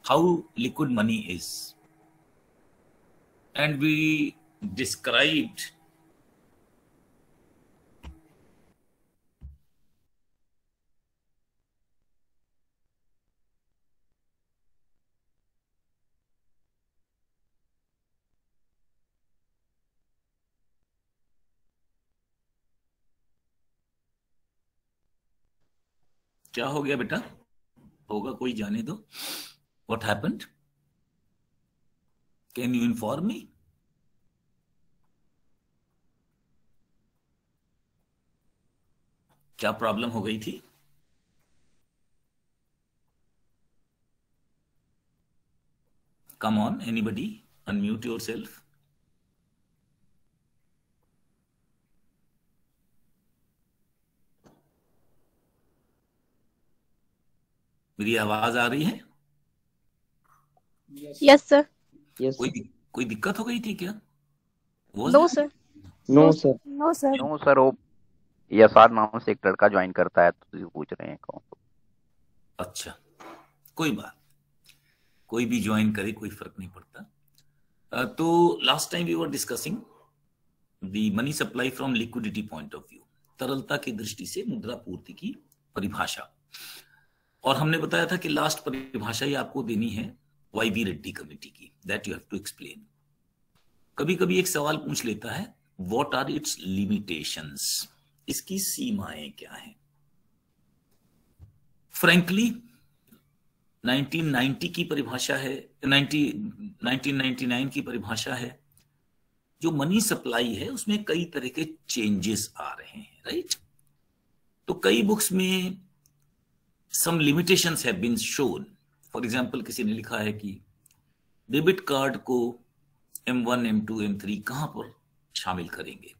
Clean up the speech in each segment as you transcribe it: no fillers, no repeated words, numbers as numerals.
how liquid money is, and we described क्या हो गया बेटा? होगा कोई जाने दो. What happened? Can you inform me? क्या प्रॉब्लम हो गई थी? Come on, anybody, unmute yourself. मेरी आवाज आ रही है? Yes sir. कोई दिक्कत हो गई थी क्या? No sir. No sir. No sir. No sir, वो यसार नाम से एक लड़का ज्वाइन करता है तो पूछ रहे हैं कौन. अच्छा, कोई बात, कोई भी ज्वाइन करे, कोई फर्क नहीं पड़ता. तो last time we were discussing the money supply from liquidity point of view, तरलता की दृष्टि से मुद्रा पूर्ति की परिभाषा. और हमने बताया था कि लास्ट परिभाषा ये आपको देनी है YV रेड्डी कमेटी की, that you have to explain. कभी कभी एक सवाल पूछ लेता है, व्हाट आर इट्स लिमिटेशंस, इसकी सीमाएं क्या हैं. फ्रैंकली 1990 की परिभाषा है, 1999 की परिभाषा है. जो मनी सप्लाई है उसमें कई तरह के चेंजेस आ रहे हैं, राइट. तो कई बुक्स में some limitations have been shown. For example, किसी ने लिखा है कि डेबिट कार्ड को M1, M2, M3 कहां पर शामिल करेंगे,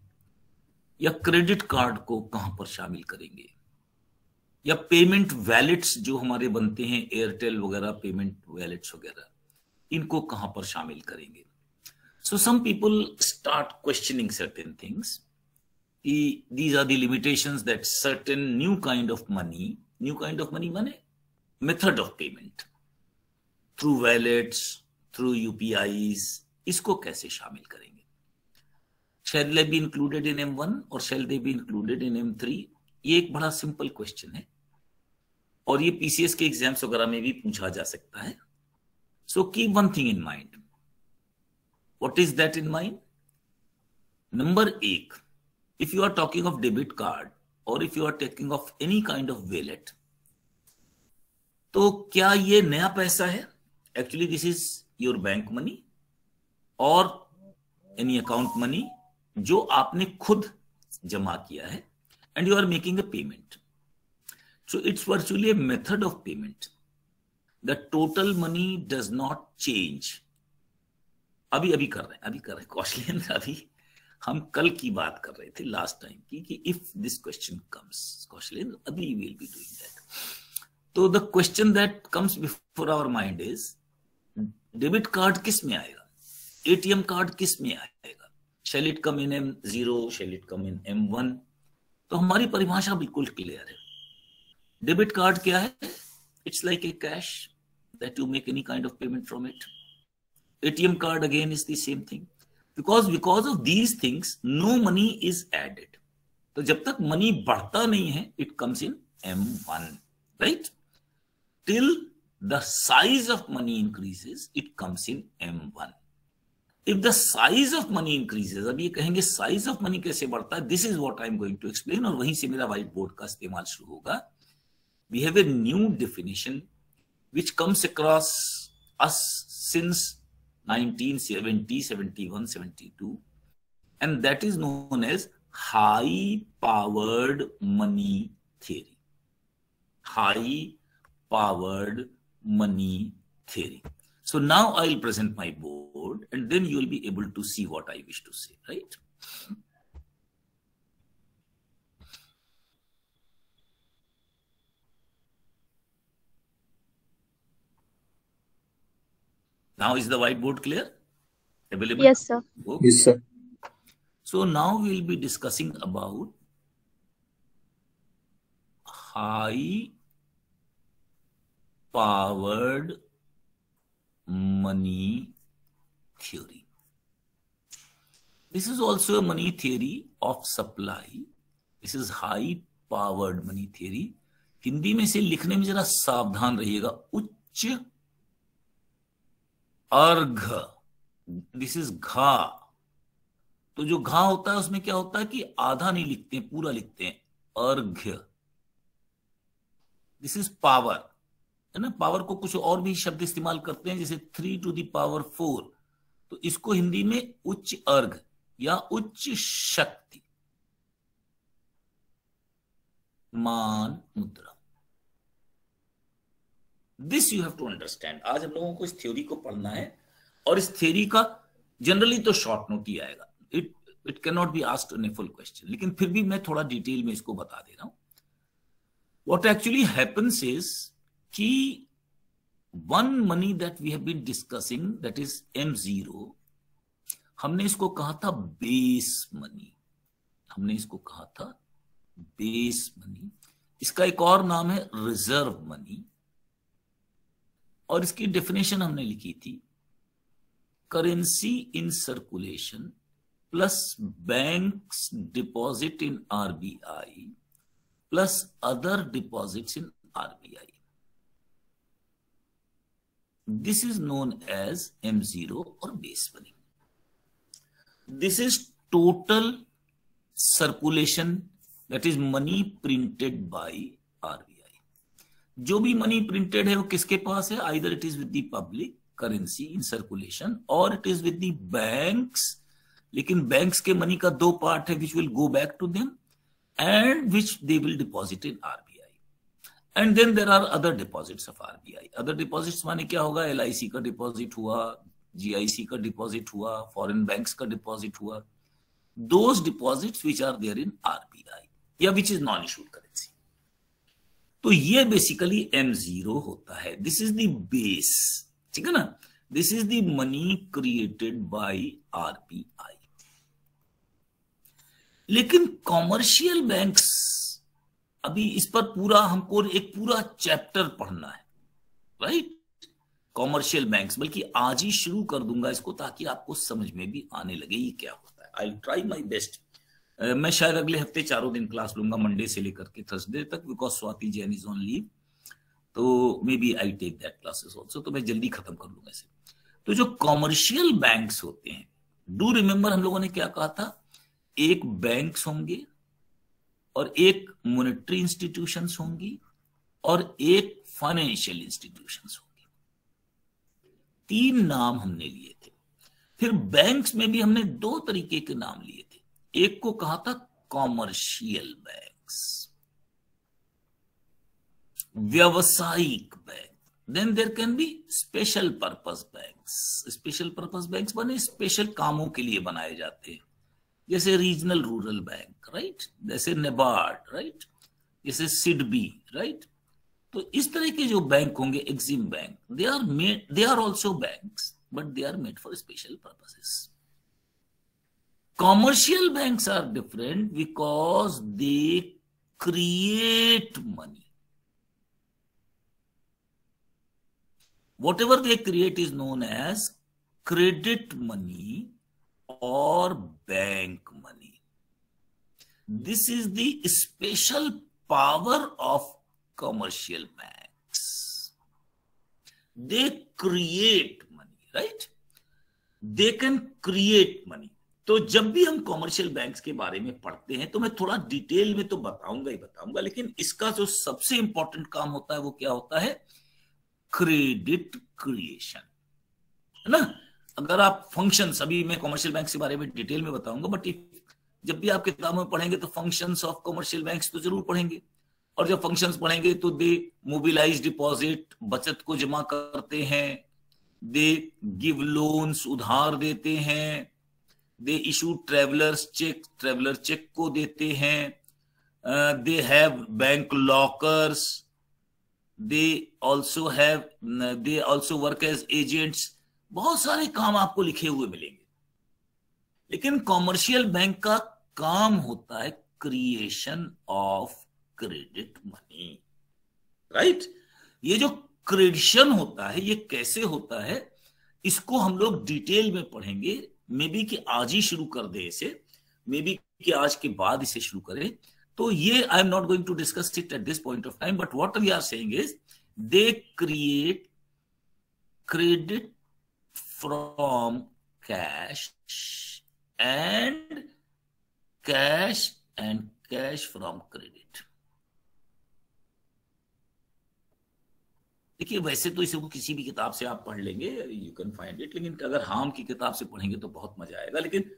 या क्रेडिट कार्ड को कहां पर शामिल करेंगे, या पेमेंट वैलेट्स जो हमारे बनते हैं, एयरटेल वगैरह पेमेंट वैलेट्स वगैरह, इनको कहां पर शामिल करेंगे. So some people start questioning certain things. These are the limitations that certain new kind of money माने method of payment through wallets, through UPIs, इसको कैसे शामिल करेंगे. शैल दे बी इंक्लूडेड इन M1 और शैल दे बी इंक्लूडेड इन M3? ये एक बड़ा simple question है और ये PCS के एग्जाम्स वगैरह में भी पूछा जा सकता है. So keep one thing in mind. What is that in mind? Number 1, if you are talking of debit card और if you are taking of any kind of wallet, तो क्या ये नया पैसा है? Actually this is your bank money और any account money जो आपने खुद जमा किया है, and you are making a payment. So it's virtually a method of payment. The total money does not change. अभी कर रहे हैं कौशलेन. अभी हम कल की बात कर रहे थे लास्ट टाइम की कि इफ दिस क्वेश्चन कम्स, कौशलेन अभी विल बी डूइंग दैट. तो the question that comes before our mind is, debit card किस में आएगा, ATM कार्ड किस में आएगा, शैल it come in M0, shell it come in M1? तो हमारी परिभाषा बिल्कुल क्लियर है. डेबिट कार्ड क्या है? It's like a cash that you make any kind of payment from it. ATM card again is the same thing. Because of these things, no money is added. तो जब तक money बढ़ता नहीं है, it comes in M1, right? Till the size of money increases, it comes in M1. If the size of money increases, अब ये कहेंगे size of money कैसे बढ़ता है, this is what I am going to explain, और वहीं से मेरा व्हाइट बोर्ड का इस्तेमाल शुरू होगा. We have a new definition which comes across us since 1970, 71, 72, and that is known as high-powered money theory. High-powered money theory. So now I'll present my board, and then you will be able to see what I wish to say, right? Now is the whiteboard clear? Available? Yes, sir. Okay. Yes, sir. So now we will be discussing about high powered money theory. This is also a money theory of supply. This is high powered money theory. Hindi में से लिखने में जरा सावधान रहिएगा। उच्च अर्घ, this is घा। तो जो घा होता है उसमें क्या होता है कि आधा नहीं लिखते हैं, पूरा लिखते हैं, अर्घ्य। दिस इज पावर, है ना। पावर को कुछ और भी शब्द इस्तेमाल करते हैं, जैसे 3 to the power 4। तो इसको हिंदी में उच्च अर्घ या उच्च शक्ति, मान मुद्रा। This you have to understand. आज हम लोगों को इस थ्योरी को पढ़ना है, और इस थ्योरी का जनरली तो शॉर्ट नोट ही आएगा। It can not be asked in a full question, लेकिन फिर भी मैं थोड़ा डिटेल में इसको बता दे रहा हूं। व्हाट एक्चुअली हैपेंस इज कि one money that we have been discussing, that is M0, हमने इसको कहा था बेस मनी। हमने इसको कहा था बेस मनी। इसका एक और नाम है रिजर्व मनी, और इसकी डेफिनेशन हमने लिखी थी, currency in circulation plus banks deposit in RBI plus other deposits in RBI। This is known as M0 और base money. This is total circulation, that is money printed by RBI। जो भी money printed है वो किसके पास है? Either it is with the public currency in circulation और it is with the banks. लेकिन बैंक्स के मनी का दो पार्ट है, which will go back to them and which they will deposit in RBI। And then there are other deposits of RBI। Other deposits माने क्या होगा? LIC का deposit हुआ, GIC का डिपॉजिट हुआ, फॉरेन बैंक्स का डिपॉजिट हुआ, those deposits which are there in RBI या which is non issued currency. तो ये बेसिकली M0 होता है। दिस इज द बेस, ठीक है ना। This is the money created by RBI। लेकिन कॉमर्शियल बैंक्स, अभी इस पर पूरा हमको एक पूरा चैप्टर पढ़ना है, राइट। कॉमर्शियल बैंक्स, बल्कि आज ही शुरू कर दूंगा इसको, ताकि आपको समझ में भी आने लगे ये क्या होता है। I will try my best. मैं शायद अगले हफ्ते 4 दिन क्लास लूंगा, मंडे से लेकर के थर्सडे तक, because Swati Jain is on leave, तो maybe I take that classes also. तो मैं जल्दी खत्म कर लूंगा इसे। तो जो कॉमर्शियल बैंक्स होते हैं, डू रिमेंबर हम लोगों ने क्या कहा था? एक बैंक्स होंगे और एक मॉनेटरी इंस्टीट्यूशंस होंगी और एक फाइनेंशियल इंस्टीट्यूशंस होंगी। 3 नाम हमने लिए थे। फिर बैंक्स में भी हमने 2 तरीके के नाम लिए थे। एक को कहा था कॉमर्शियल बैंक्स, व्यावसायिक bank. Then there can be special purpose banks. Special purpose banks बने स्पेशल कामों के लिए बनाए जाते हैं, जैसे रीजनल रूरल बैंक, राइट, जैसे नेबार्ड, राइट, जैसे सिडबी, राइट। तो इस तरह के जो बैंक होंगे, EXIM bank, they are also banks, but they are made for special purposes. Commercial banks are different because they create money. Whatever they create is known as credit money or bank money. This is the special power of commercial banks. They create money, right? They can create money. तो जब भी हम commercial banks के बारे में पढ़ते हैं तो मैं थोड़ा डिटेल में तो बताऊंगा ही बताऊंगा, लेकिन इसका जो सबसे इंपॉर्टेंट काम होता है वो क्या होता है? क्रेडिट क्रिएशन, है ना। अगर आप फंक्शंस, अभी मैं कॉमर्शियल बैंक के बारे में डिटेल में बताऊंगा, बट जब भी आप किताबों में पढ़ेंगे तो फंक्शंस ऑफ कॉमर्शियल बैंक्स तो जरूर पढ़ेंगे। और जब फंक्शंस पढ़ेंगे तो दे मोबिलाइज डिपॉजिट, बचत को जमा करते हैं, दे गिव लोन्स, उधार देते हैं, they issue travellers cheque, traveller cheque को देते हैं, they have bank lockers, they also work as agents. बहुत सारे काम आपको लिखे हुए मिलेंगे। लेकिन कॉमर्शियल बैंक का काम होता है creation of credit money, right. ये जो क्रेडिशन होता है, ये कैसे होता है, इसको हम लोग डिटेल में पढ़ेंगे। मे बी कि आज ही शुरू कर दे इसे, मे बी कि आज के बाद इसे शुरू करें। तो ये I am not going to discuss it at this point of time, but what we are saying is they create credit from cash and cash and cash from credit. देखिए वैसे तो इसे किसी भी किताब से आप पढ़ लेंगे, यू कैन फाइंड इट, लेकिन अगर हाम की किताब से पढ़ेंगे तो बहुत मजा आएगा, लेकिन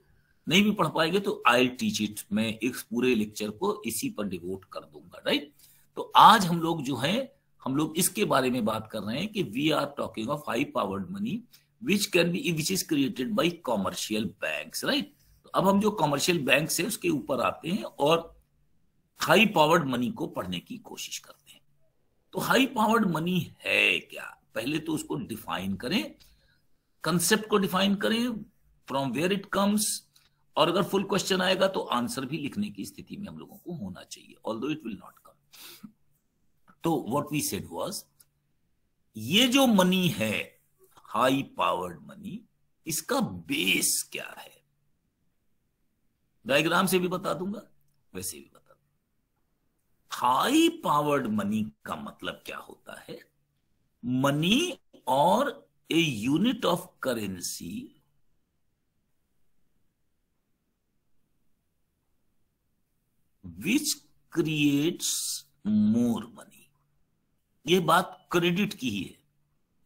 नहीं भी पढ़ पाएंगे तो आई टीच इट, मैं इस पूरे लेक्चर को इसी पर डिवोट कर दूंगा, राइट। तो आज हम लोग जो है हम लोग इसके बारे में बात कर रहे हैं कि we are talking of high powered money which is created by commercial banks, right. तो अब हम जो कॉमर्शियल बैंक है उसके ऊपर आते हैं और हाई पावर्ड मनी को पढ़ने की कोशिश करते हैं। तो हाई पावर्ड मनी है क्या, पहले तो उसको डिफाइन करें, कंसेप्ट को डिफाइन करें, फ्रॉम वेयर इट कम्स, और अगर फुल क्वेश्चन आएगा तो आंसर भी लिखने की स्थिति में हम लोगों को होना चाहिए, although it will not come. तो व्हाट वी सेड वाज, ये जो मनी है हाई पावर्ड मनी, इसका बेस क्या है, डायग्राम से भी बता दूंगा, वैसे भी बता दूंगा। हाई पावर्ड मनी का मतलब क्या होता है, मनी और a unit of currency which creates more money. ये बात क्रेडिट की ही है,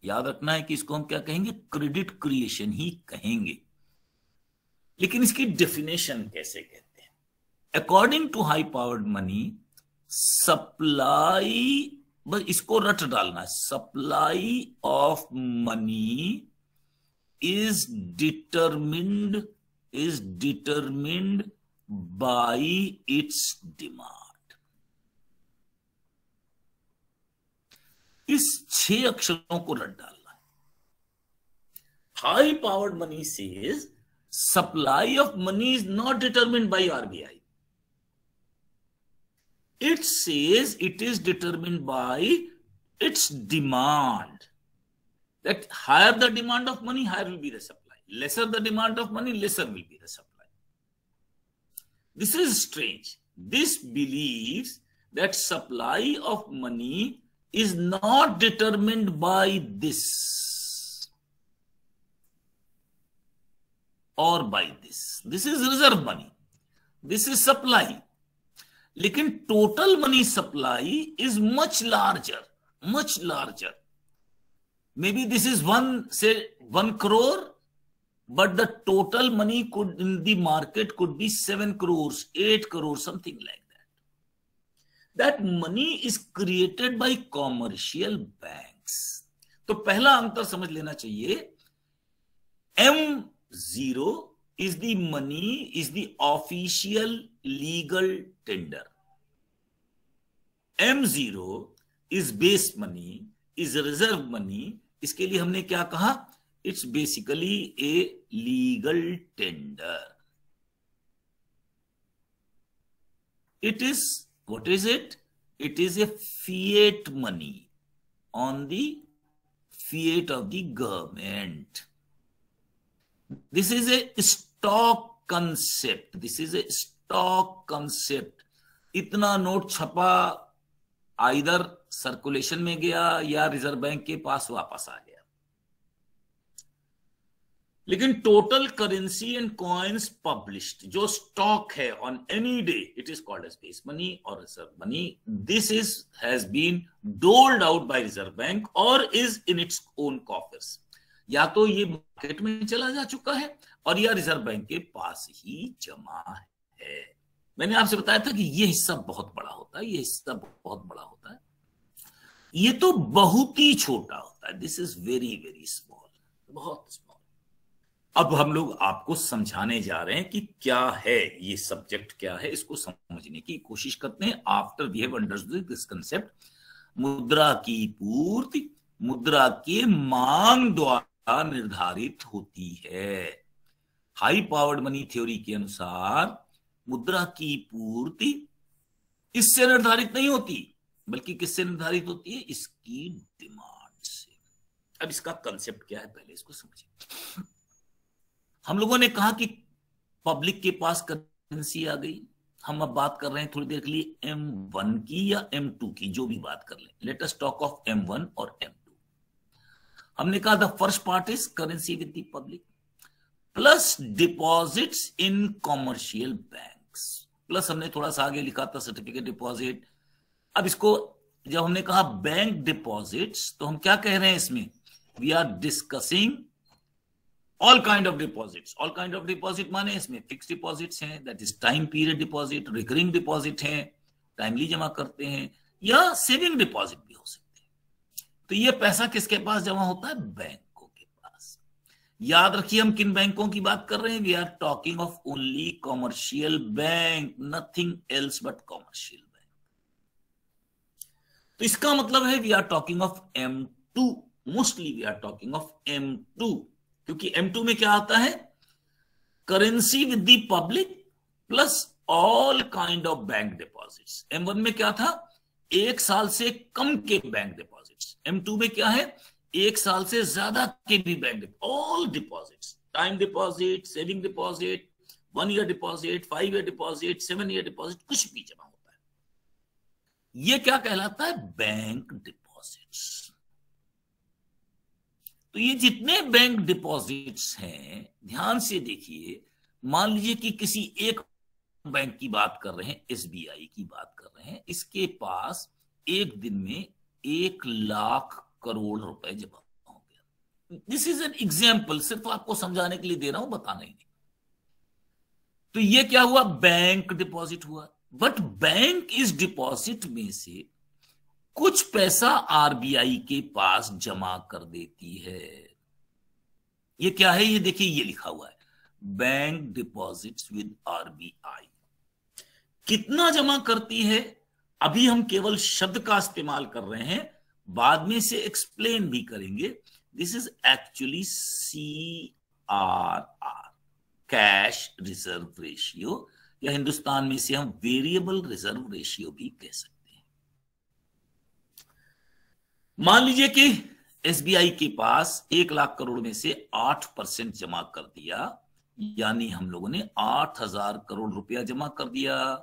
याद रखना है कि इसको हम क्या कहेंगे, क्रेडिट क्रिएशन ही कहेंगे। लेकिन इसकी डेफिनेशन कैसे कहते हैं, according to high powered money supply, बस इसको रट डालना है, supply of money is determined by its demand. इस 6 अक्षरों को रट डालना है। High powered money says supply of money is not determined by RBI, it says it is determined by its demand, that higher the demand of money, higher will be the supply, lesser the demand of money, lesser will be the supply. This is strange. This believes that supply of money is not determined by this or by this. This is reserve money, this is supply. लेकिन total money supply is much larger, may be this is 1 crore, but the total money could in the market could be 7 crores, 8 crores, something like that. That money is created by commercial banks. तो पहला अंतर समझ लेना चाहिए, M0 is the money, is the official legal tender. M0 is base money, is reserve money. इसके लिए हमने क्या कहा, it's basically a legal tender. It is, what is it? It is a fiat money on the fiat of the government. This is a stock concept. This is a stock concept. इतना note छपा, either circulation में गया या reserve bank के पास वापस आ गया। लेकिन total currency and coins published, जो स्टॉक है on any day, it is called as base money और reserve money. This is has been doled out by reserve bank और is in its own coffers. या तो ये market में चला जा चुका है और या रिजर्व बैंक के पास ही जमा है। मैंने आपसे बताया था कि ये हिस्सा बहुत बड़ा होता है, ये हिस्सा बहुत बड़ा होता है, ये तो बहुत ही छोटा होता है। This is very very small, बहुत स्मॉल। अब हम लोग आपको समझाने जा रहे हैं कि क्या है ये सब्जेक्ट, क्या है, इसको समझने की कोशिश करते हैं। After we have understood this concept, मुद्रा की पूर्ति मुद्रा के मांग द्वारा निर्धारित होती है। हाई पावर्ड मनी थ्योरी के अनुसार मुद्रा की पूर्ति इससे निर्धारित नहीं होती, बल्कि किससे निर्धारित होती है, इसकी डिमांड अब इसका कंसेप्ट क्या है पहले इसको समझिए। हम लोगों ने कहा कि पब्लिक के पास करेंसी आ गई। हम अब बात कर रहे हैं थोड़ी देर के लिए M1 की या M2 की, जो भी बात कर लें। Let us talk of M1 और M2। हमने कहा the first part is currency with the public plus deposits in commercial banks, plus हमने थोड़ा सा आगे लिखा था सर्टिफिकेट डिपॉजिट। अब इसको जब हमने कहा बैंक डिपॉजिट्स, तो हम क्या कह रहे हैं इसमें? We are discussing all kind of deposits. All kind of deposit माने इसमें फिक्स डिपॉजिट्स हैं, that is time period deposit, recurring deposit हैं, टाइमली जमा करते हैं, या सेविंग डिपॉजिट भी हो सकते हैं। तो ये पैसा किसके पास जमा होता है? बैंकों के पास। याद रखिए हम किन बैंकों की बात कर रहे हैं? We are talking of only commercial bank, nothing else but commercial bank. तो इसका मतलब है we are talking of M2, mostly we are talking of M2, क्योंकि M2 में क्या आता है? Currency with the public plus all kind of bank deposits. M1 में क्या था? 1 साल से कम के बैंक डिपॉजिट्स। M2 में क्या है? 1 साल से ज्यादा के भी bank, all deposits, time deposit, saving deposit, 1 year deposit, 5 year deposit, 7 year deposit, कुछ भी जमा होता है। ये क्या कहलाता है? Bank deposits. तो ये जितने बैंक डिपॉजिट्स हैं, ध्यान से देखिए। मान लीजिए कि किसी एक बैंक की बात कर रहे हैं, SBI की बात कर रहे हैं, इसके पास एक दिन में 1 लाख करोड़ रुपए जमा हो गया। दिस इज एन एग्जाम्पल, सिर्फ आपको समझाने के लिए दे रहा हूं, बताना ही नहीं। तो ये क्या हुआ? बैंक डिपॉजिट हुआ। बट बैंक इस डिपॉजिट में से कुछ पैसा RBI के पास जमा कर देती है। ये क्या है? ये देखिए, ये लिखा हुआ है बैंक डिपॉजिट्स विद RBI। कितना जमा करती है? अभी हम केवल शब्द का इस्तेमाल कर रहे हैं, बाद में से एक्सप्लेन भी करेंगे। This is actually CRR, cash reserve ratio, या हिंदुस्तान में से हम वेरिएबल रिजर्व रेशियो भी कह सकते हैं। मान लीजिए कि SBI के पास 1 लाख करोड़ में से 8% जमा कर दिया, यानी हम लोगों ने 8,000 करोड़ रुपया जमा कर दिया।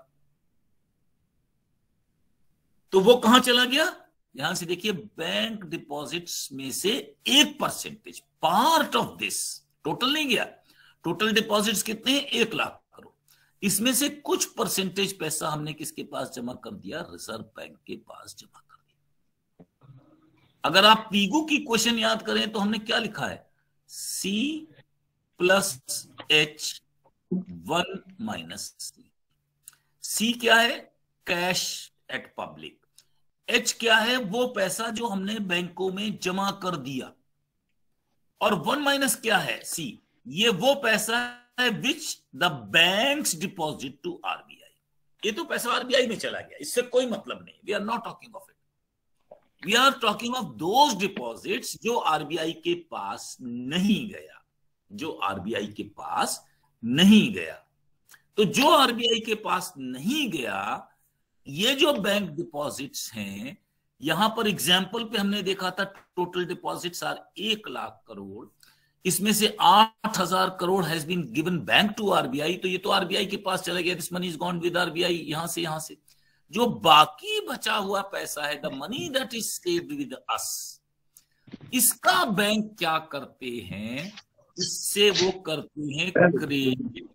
तो वो कहां चला गया? यहां से देखिए, बैंक डिपॉजिट्स में से 1%, पार्ट ऑफ दिस, टोटल नहीं गया। टोटल डिपॉजिट्स कितने हैं? 1 लाख करोड़। इसमें से कुछ परसेंटेज पैसा हमने किसके पास जमा कर दिया? रिजर्व बैंक के पास जमा कर दिया। अगर आप पीगू की क्वेश्चन याद करें तो हमने क्या लिखा है? C plus H 1 minus C। C क्या है? Cash at public. H क्या है? वो पैसा जो हमने बैंकों में जमा कर दिया। और 1 माइनस क्या है? C, ये वो पैसा है which the banks deposit to RBI। ये तो पैसा RBI में चला गया, इससे कोई मतलब नहीं। We are not talking of it. We are talking of those deposits जो RBI के पास नहीं गया, जो RBI के पास नहीं गया। तो जो RBI के पास नहीं गया, ये जो बैंक डिपॉजिट्स हैं, यहां पर एग्जाम्पल पे हमने देखा था total deposits are 1 lakh crore, इसमें से 8,000 crore has been given bank to RBI। तो ये तो RBI के पास चला गया, this money is gone with RBI। यहां से जो बाकी बचा हुआ पैसा है, the money that is saved with us, इसका बैंक क्या करते हैं? इससे वो करते हैं क्रेडिट।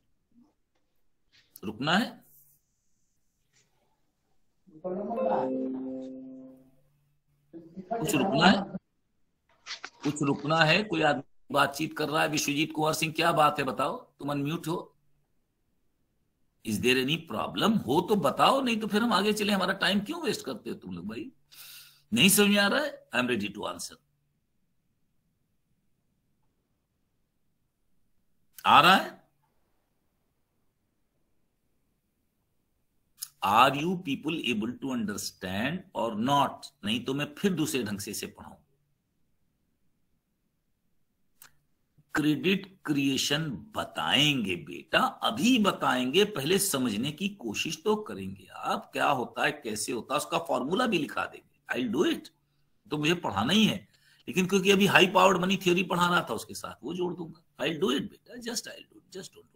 रुकना है, कुछ रुकना है, कुछ रुकना है। कोई आदमी बातचीत कर रहा है। विश्वजीत कुंवर सिंह, क्या बात है बताओ? तुम अनम्यूट हो। Is there any problem? हो तो बताओ, नहीं तो फिर हम आगे चले। हमारा टाइम क्यों वेस्ट करते हो तुम लोग भाई? नहीं समझ में आ रहा है? I am ready to answer. आ रहा है? Are you people able to understand और नॉट? नहीं तो मैं फिर दूसरे ढंग से इसे पढ़ाऊं। क्रेडिट क्रिएशन बताएंगे बेटा, अभी बताएंगे, पहले समझने की कोशिश तो करेंगे आप। क्या होता है, कैसे होता है, उसका फॉर्मूला भी लिखा देंगे। I will do it. तो मुझे पढ़ाना ही है, लेकिन क्योंकि अभी हाई पावर्ड मनी थ्योरी पढ़ा रहा था उसके साथ वो जोड़ दूंगा। आई डू इट बेटा, just I do, just don't worry.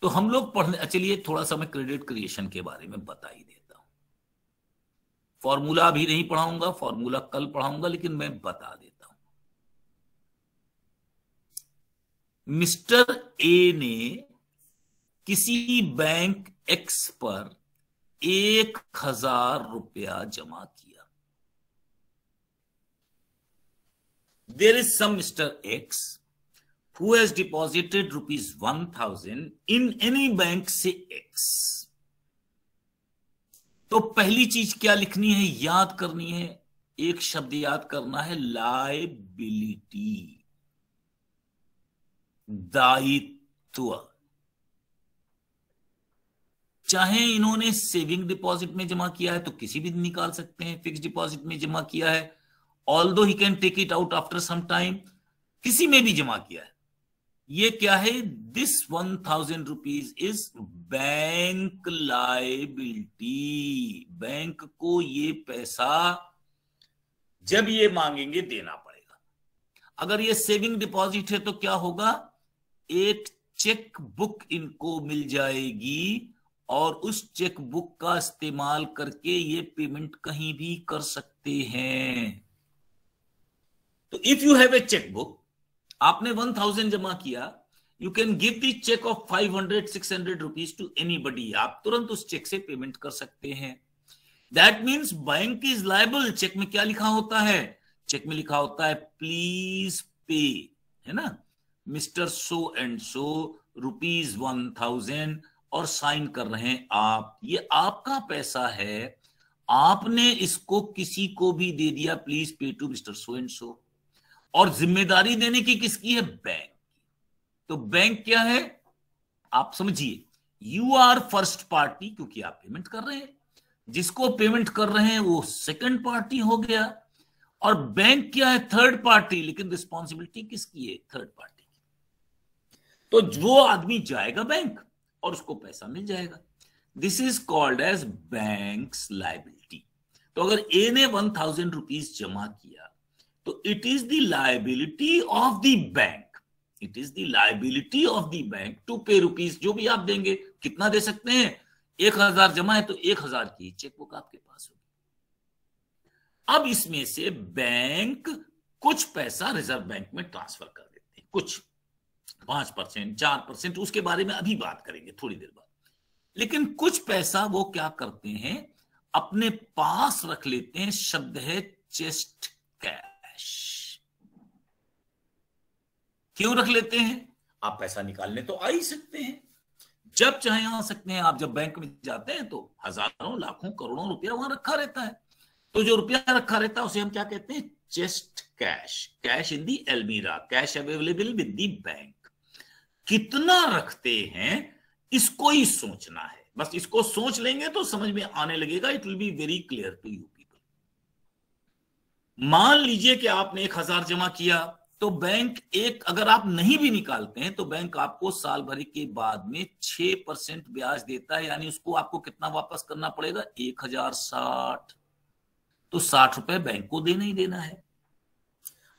तो हम लोग पढ़ने, चलिए थोड़ा सा मैं क्रेडिट क्रिएशन के बारे में बता ही देता हूं। फॉर्मूला अभी नहीं पढ़ाऊंगा, फॉर्मूला कल पढ़ाऊंगा, लेकिन मैं बता देता हूं। मिस्टर ए ने किसी बैंक एक्स पर 1,000 रुपया जमा किया। There is some mister X who has deposited rupees 1,000 in any bank से X। तो पहली चीज क्या लिखनी है, याद करनी है, एक शब्द याद करना है, लायबिलिटी, दायित्व। चाहे इन्होंने सेविंग डिपॉजिट में जमा किया है तो किसी भी दिन निकाल सकते हैं, फिक्स डिपॉजिट में जमा किया है, although he can take it out after some time, किसी में भी जमा किया है। ये क्या है, this 1,000 rupees is bank liability. Bank को ये पैसा जब ये मांगेंगे देना पड़ेगा। अगर ये सेविंग डिपॉजिट है तो क्या होगा, एक चेक बुक इनको मिल जाएगी और उस चेक बुक का इस्तेमाल करके ये पेमेंट कहीं भी कर सकते हैं। तो if you have a cheque book, आपने 1,000 जमा किया, you can give the cheque of 500-600 rupees to anybody. आप तुरंत उस चेक से पेमेंट कर सकते हैं। That means bank is liable. Cheque में क्या लिखा होता है, चेक में लिखा होता है प्लीज पे, है ना, mister so and so rupees 1,000 और साइन कर रहे हैं आप। ये आपका पैसा है, आपने इसको किसी को भी दे दिया, please pay to mister so and so. और जिम्मेदारी देने की किसकी है, बैंक। तो बैंक क्या है, आप समझिए, यू आर फर्स्ट पार्टी क्योंकि आप पेमेंट कर रहे हैं, जिसको पेमेंट कर रहे हैं वो सेकंड पार्टी हो गया, और बैंक क्या है, थर्ड पार्टी, लेकिन रिस्पॉन्सिबिलिटी किसकी है, थर्ड पार्टी की। तो जो आदमी जाएगा बैंक और उसको पैसा मिल जाएगा, this is called as banks liability. तो अगर ए ने 1,000 रुपीज जमा किया तो it is the liability of the bank, it is the liability of the bank to pay rupees. जो भी आप देंगे, कितना दे सकते हैं, 1,000 जमा है तो 1,000 की चेकबुक आपके पास होगी। अब इसमें से बैंक कुछ पैसा रिजर्व बैंक में ट्रांसफर कर देते हैं, कुछ 5%, 4%, उसके बारे में अभी बात करेंगे थोड़ी देर बाद। लेकिन कुछ पैसा वो क्या करते हैं, अपने पास रख लेते हैं। शब्द है चेस्ट कैश। क्यों रख लेते हैं, आप पैसा निकालने तो आ ही सकते हैं, जब चाहे आ सकते हैं। आप जब बैंक में जाते हैं तो हजारों, लाखों, करोड़ों रुपया वहां रखा रहता है। तो जो रुपया रखा रहता है उसे हम क्या कहते हैं, chest cash. Cash in the almirah, cash available with the bank. कितना रखते हैं इसको ही सोचना है, बस इसको सोच लेंगे तो समझ में आने लगेगा, it will be very clear to you people. मान लीजिए कि आपने 1,000 जमा किया, तो बैंक एक, अगर आप नहीं भी निकालते हैं तो बैंक आपको साल भर के बाद में 6% ब्याज देता है, यानी उसको आपको कितना वापस करना पड़ेगा, 1,060। तो 60 रुपए बैंक को देना ही देना है।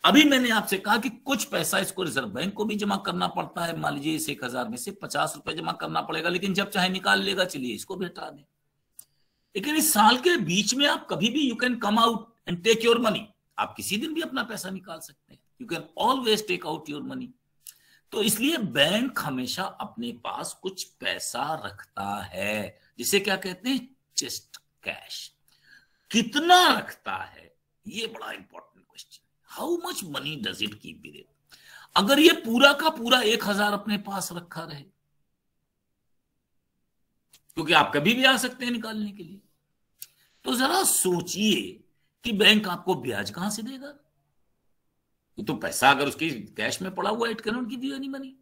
अभी मैंने आपसे कहा कि कुछ पैसा इसको रिजर्व बैंक को भी जमा करना पड़ता है। मान लीजिए इस 1,000 में से 50 रुपए जमा करना पड़ेगा, लेकिन जब चाहे निकाल लेगा, चलिए इसको भी हटा दें। लेकिन इस साल के बीच में आप कभी भी you can come out and take your money. आप किसी दिन भी अपना पैसा निकाल सकते हैं, you can always take out your money. तो इसलिए बैंक हमेशा अपने पास कुछ पैसा रखता है, जिसे क्या कहते हैं, चेस्ट कैश। कितना रखता है, ये बड़ा important question. How much money does it keep with it. अगर ये पूरा का पूरा 1,000 अपने पास रखा रहे, क्योंकि आप कभी भी आ सकते हैं निकालने के लिए, तो जरा सोचिए बैंक आपको ब्याज कहां से देगा? तो पैसा अगर उसकी कैश में पड़ा हुआ, it can not give you any money.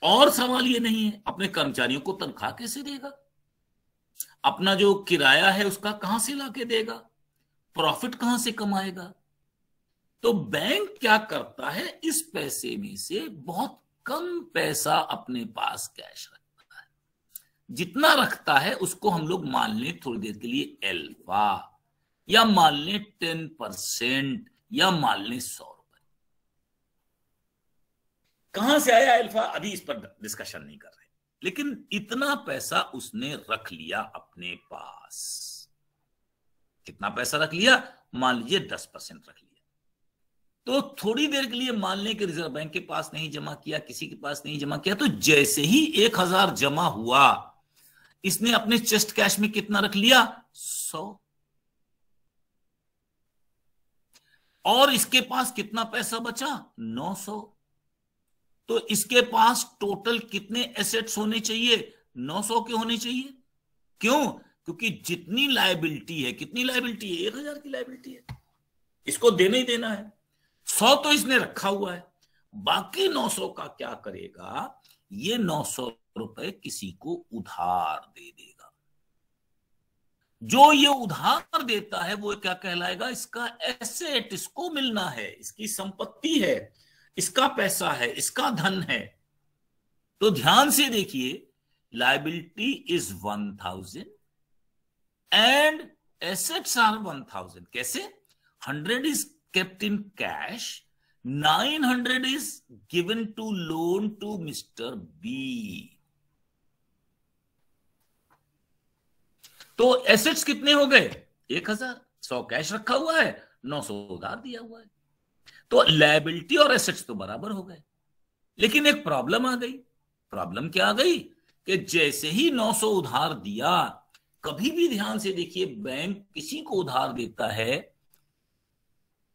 और सवाल ये नहीं है अपने कर्मचारियों को तनख्वाह कैसे देगा, अपना जो किराया है उसका कहां से लाके देगा, प्रॉफिट कहां से कमाएगा। तो बैंक क्या करता है, इस पैसे में से बहुत कम पैसा अपने पास कैश रखता है। जितना रखता है उसको हम लोग मान लें थोड़ी देर के लिए अल्फा, या मान लें 10%, या मान लें 100 रुपए। कहां से आया अल्फा अभी इस पर डिस्कशन नहीं कर रहे, लेकिन इतना पैसा उसने रख लिया अपने पास। कितना पैसा रख लिया? मान लीजिए 10% रख लिया। तो थोड़ी देर के लिए मान लें कि रिजर्व बैंक के पास नहीं जमा किया, किसी के पास नहीं जमा किया, तो जैसे ही 1000 जमा हुआ, इसने अपने चेस्ट कैश में कितना रख लिया? 100। और इसके पास कितना पैसा बचा? 900। तो इसके पास टोटल कितने एसेट्स होने चाहिए? 900 के होने चाहिए। क्यों? क्योंकि जितनी लायबिलिटी है, कितनी लायबिलिटी है? 1000 की लायबिलिटी है, इसको देना ही देना है। 100 तो इसने रखा हुआ है, बाकी 900 का क्या करेगा? ये 900 रुपए किसी को उधार दे देगा। जो ये उधार देता है वो क्या कहलाएगा? इसका एसेट, इसको मिलना है, इसकी संपत्ति है, इसका पैसा है, इसका धन है। तो ध्यान से देखिए, liability is 1000 and assets are 1000। कैसे? 100 is kept in cash, 900 is given to loan to Mr. B. तो एसेट्स कितने हो गए? 1000। 100 कैश रखा हुआ है, 900 उधार दिया हुआ है। तो लायबिलिटी और एसेट्स तो बराबर हो गए। लेकिन एक प्रॉब्लम आ गई। प्रॉब्लम क्या आ गई? कि जैसे ही 900 उधार दिया, कभी भी ध्यान से देखिए, बैंक किसी को उधार देता है,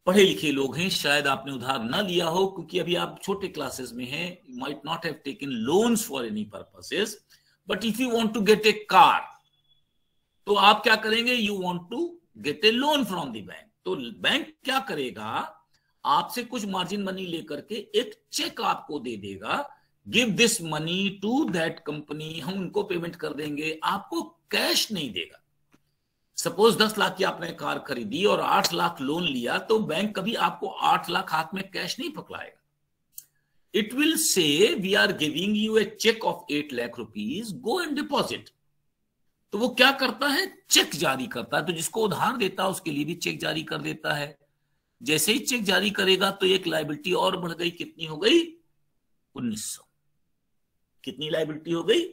पढ़े लिखे लोग हैं, शायद आपने उधार ना लिया हो क्योंकि अभी आप छोटे क्लासेस में हैं, you might not have taken loans for any purposes, but if you want to get a car, तो आप क्या करेंगे? You want to get a loan from the bank. तो बैंक क्या करेगा? आपसे कुछ मार्जिन मनी लेकर के एक चेक आपको दे देगा, give this money to that company, हम उनको पेमेंट कर देंगे, आपको कैश नहीं देगा। सपोज 10 लाख की आपने कार खरीदी और 8 लाख लोन लिया, तो बैंक कभी आपको 8 लाख हाथ में कैश नहीं पकड़ाएगा। It will say we are giving you a cheque of 8 lakh rupees, go and deposit. तो वो क्या करता है? चेक जारी करता है। तो जिसको उधार देता है उसके लिए भी चेक जारी कर देता है। जैसे ही चेक जारी करेगा तो एक लायबिलिटी और बढ़ गई। कितनी हो गई? 1900। कितनी लायबिलिटी हो गई?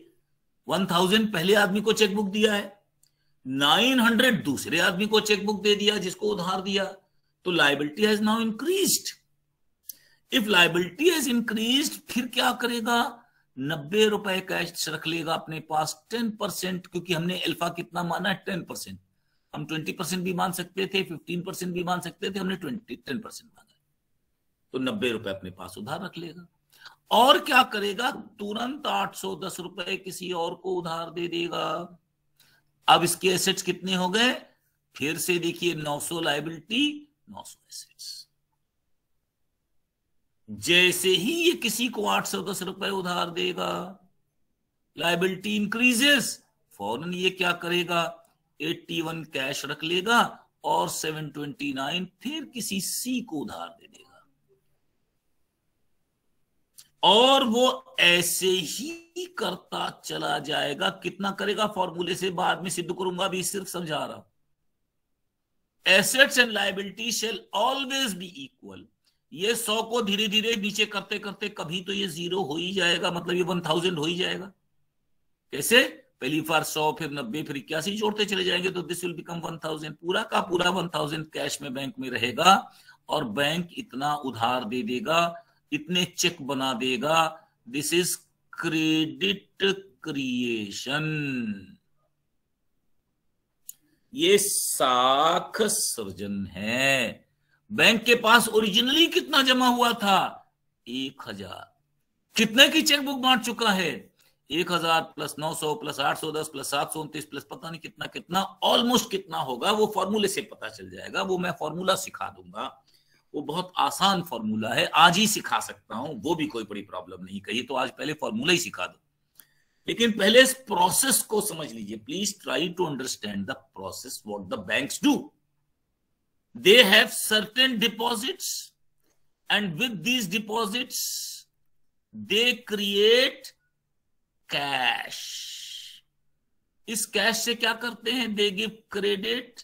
1000 पहले आदमी को चेकबुक दिया है, 900 दूसरे आदमी को चेकबुक दे दिया जिसको उधार दिया, तो liability has now increased. If liability has increased, फिर क्या करेगा? 90 रुपए कैश रख लेगा अपने पास, 10%, क्योंकि हमने अल्फा कितना माना है? 10%। हम 20% भी मान सकते थे, 15% भी मान सकते थे, हमने 10% माना। तो 90 रुपए अपने पास उधार रख लेगा। और क्या करेगा? तुरंत 810 रुपए किसी और को उधार दे देगा। अब इसके एसेट्स कितने हो गए? फिर से देखिए, 900 लायबिलिटी, 900 एसेट्स। जैसे ही ये किसी को 810 रुपए उधार देगा, लायबिलिटी इंक्रीजेस, फौरन ये क्या करेगा? 81 कैश रख लेगा और 729 फिर किसी सी को उधार दे देगा। और वो ऐसे ही करता चला जाएगा। कितना करेगा? फॉर्मूले से बाद में सिद्ध करूंगा, अभी सिर्फ समझा रहा हूं। Assets and liability shall always be equal. ये 100 को धीरे धीरे नीचे करते करते कभी तो ये 0 हो ही जाएगा, मतलब ये 1000 हो ही जाएगा। कैसे? पहली बार 100, फिर 90, फिर 81 जोड़ते चले जाएंगे तो दिस विल बिकम 1000। पूरा का पूरा 1000 कैश में बैंक में रहेगा और बैंक इतना उधार दे देगा, इतने चेक बना देगा। This is credit creation. ये साख सृजन है। बैंक के पास ओरिजिनली कितना जमा हुआ था? 1000। कितने की चेकबुक बांट चुका है? 1000 प्लस 900 प्लस 810 प्लस 729 प्लस पता नहीं कितना कितना, ऑलमोस्ट कितना होगा वो फॉर्मूले से पता चल जाएगा। वो मैं फॉर्मूला सिखा दूंगा, वो बहुत आसान फॉर्मूला है, आज ही सिखा सकता हूं, वो भी कोई बड़ी प्रॉब्लम नहीं। कही तो आज पहले फॉर्मूला ही सिखा दो, लेकिन पहले इस प्रोसेस को समझ लीजिए। Please try to understand the process what the banks do. They have certain deposits and with these deposits they create cash. इस कैश से क्या करते हैं? They give credit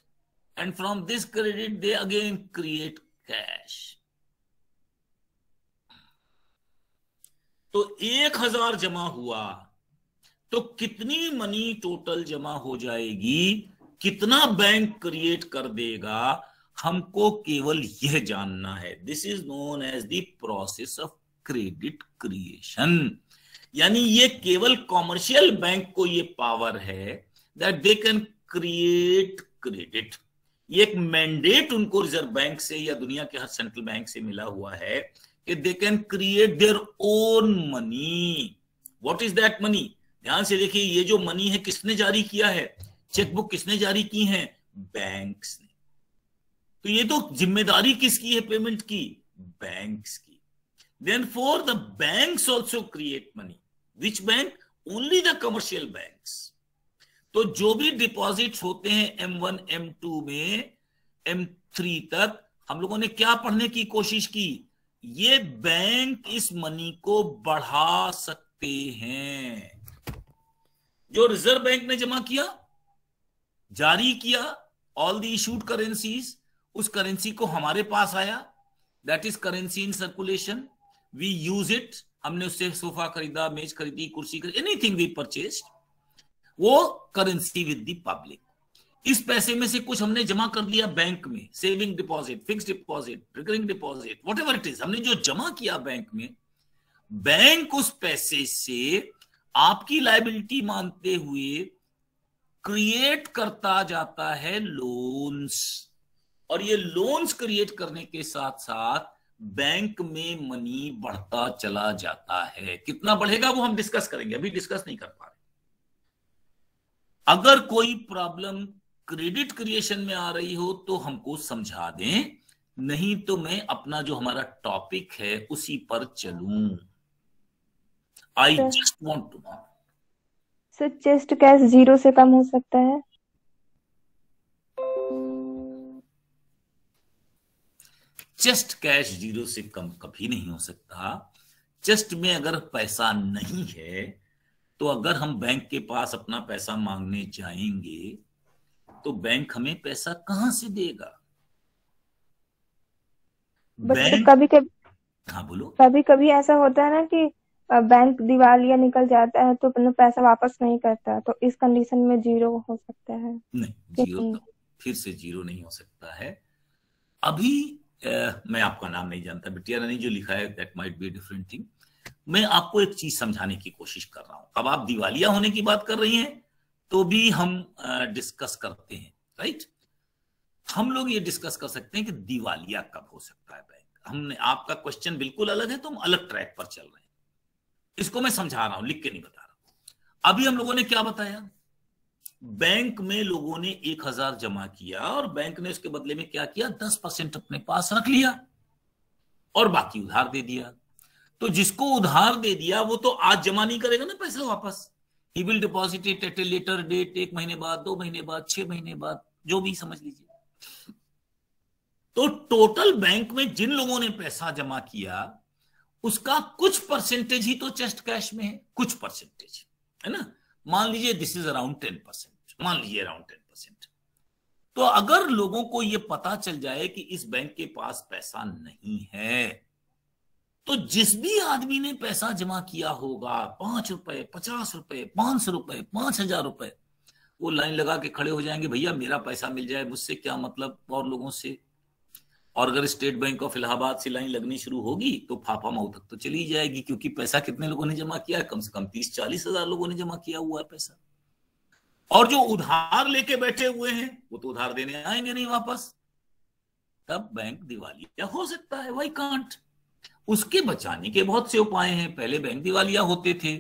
and from this credit they again create cash. तो 1000 जमा हुआ तो कितनी मनी टोटल जमा हो जाएगी, कितना बैंक क्रिएट कर देगा, हमको केवल यह जानना है। This is known as the process of credit creation. यानी ये केवल कॉमर्शियल बैंक को ये पावर है that they can create credit. ये एक मैंडेट उनको रिजर्व बैंक से या दुनिया के हर सेंट्रल बैंक से मिला हुआ है कि दे can create their own money. What is that money? ध्यान से देखिए, ये जो मनी है किसने जारी किया है? चेकबुक किसने जारी की है? बैंक्स ने। तो ये तो जिम्मेदारी किसकी है पेमेंट की? बैंक्स की। Then for the banks also create money. Which bank? Only the commercial banks. तो जो भी डिपॉजिट्स होते हैं M1, M2 में M3 तक, हम लोगों ने क्या पढ़ने की कोशिश की? ये बैंक इस मनी को बढ़ा सकते हैं। जो रिजर्व बैंक ने जमा किया, जारी किया, ऑल द इशूड करेंसीज, उस करेंसी को हमारे पास आया, that is currency in circulation, we use it. हमने उससे सोफा खरीदा, मेज खरीदी, कुर्सी खरीदी, एनीथिंग वी परचेस्ड, वो करेंसी विद द पब्लिक। इस पैसे में से कुछ हमने जमा कर दिया बैंक में, saving deposit, fixed deposit, recurring deposit, whatever it is, हमने जो जमा किया बैंक में, बैंक उस पैसे से आपकी लायबिलिटी मानते हुए क्रिएट करता जाता है लोन्स। और ये लोन्स क्रिएट करने के साथ साथ बैंक में मनी बढ़ता चला जाता है। कितना बढ़ेगा वो हम डिस्कस करेंगे, अभी डिस्कस नहीं कर पा रहे। अगर कोई प्रॉब्लम क्रेडिट क्रिएशन में आ रही हो तो हमको समझा दें, नहीं तो मैं अपना जो हमारा टॉपिक है उसी पर चलूं। I just want to know sir, just cash 0 से कम हो सकता है? चेस्ट कैश 0 से कम कभी नहीं हो सकता। चेस्ट में अगर पैसा नहीं है तो अगर हम बैंक के पास अपना पैसा मांगने जाएंगे तो बैंक हमें पैसा कहां से देगा? बैंक कभी कभी, हाँ बोलो। कभी कभी ऐसा होता है ना कि बैंक दिवालिया निकल जाता है तो अपना पैसा वापस नहीं करता, तो इस कंडीशन में 0 हो सकता है? नहीं, 0 फिर से 0 नहीं हो सकता है। अभी मैं आपका नाम नहीं जानता, बिटिया ने जो लिखा है that might be different thing. मैं आपको एक चीज समझाने की कोशिश कर रहा हूं। अब आप दिवालिया होने की बात कर रही हैं तो भी हम डिस्कस करते हैं, राइट? हम लोग ये डिस्कस कर सकते हैं कि दिवालिया कब हो सकता है बैंक। हमने, आपका क्वेश्चन बिल्कुल अलग है तो हम अलग ट्रैक पर चल रहे हैं। इसको मैं समझा रहा हूं, लिख के नहीं बता रहा। अभी हम लोगों ने क्या बताया? बैंक में लोगों ने 1000 जमा किया और बैंक ने उसके बदले में क्या किया? 10% अपने पास रख लिया और बाकी उधार दे दिया। तो जिसको उधार दे दिया वो तो आज जमा नहीं करेगा ना पैसा वापस। He will deposit it at a later date, 1 महीने बाद, 2 महीने बाद, 6 महीने बाद, जो भी समझ लीजिए। तो टोटल बैंक में जिन लोगों ने पैसा जमा किया उसका कुछ परसेंटेज ही तो चेस्ट कैश में है, कुछ परसेंटेज, है ना? मान लीजिए दिस इज अराउंड 10%, मान लीजिए अराउंड 10%। तो अगर लोगों को यह पता चल जाए कि इस बैंक के पास पैसा नहीं है, तो जिस भी आदमी ने पैसा जमा किया होगा, 5 रुपए, 50 रुपए, 500 रुपए, 5000 रुपए, वो लाइन लगा के खड़े हो जाएंगे, भैया मेरा पैसा मिल जाए, मुझसे क्या मतलब और लोगों से। और अगर स्टेट बैंक ऑफ इलाहाबाद से लाइन लगनी शुरू होगी तो फाफा मऊ तक तो चली जाएगी, क्योंकि पैसा कितने लोगों ने जमा किया है? कम से कम 30-40 हजार लोगों ने जमा किया हुआ है पैसा। और जो उधार लेके बैठे हुए हैं वो तो उधार देने आएंगे नहीं वापस, तब बैंक दिवालिया हो सकता है। Why can't? उसके बचाने के बहुत से उपाय हैं। पहले बैंक दिवालिया होते थे,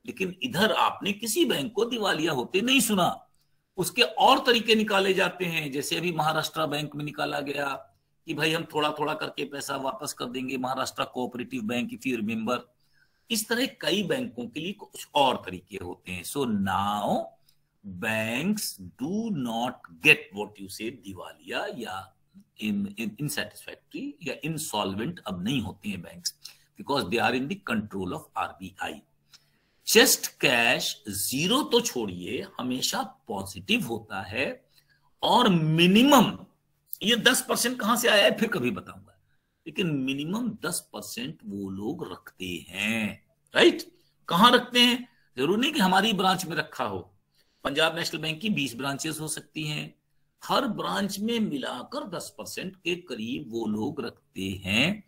लेकिन इधर आपने किसी बैंक को दिवालिया होते नहीं सुना। उसके और तरीके निकाले जाते हैं, जैसे अभी महाराष्ट्र बैंक में निकाला गया कि भाई हम थोड़ा थोड़ा करके पैसा वापस कर देंगे, Maharashtra cooperative bank, if you remember. इस तरह कई बैंकों के लिए कुछ और तरीके होते हैं। So now banks do not get what you से दिवालिया या इनसैटिस्फैक्टरी या इंसॉल्वेंट अब नहीं होती हैं banks, because they are in the control of RBI. Just cash zero तो छोड़िए, हमेशा पॉजिटिव होता है, और मिनिमम ये 10% कहां से आया है फिर कभी बताऊंगा, लेकिन मिनिमम 10% वो लोग रखते हैं। राइट? कहां रखते हैं? जरूर नहीं कि हमारी ब्रांच में रखा हो। पंजाब नेशनल बैंक की 20 ब्रांचेस हो सकती हैं, हर ब्रांच में मिलाकर 10% के करीब वो लोग रखते हैं।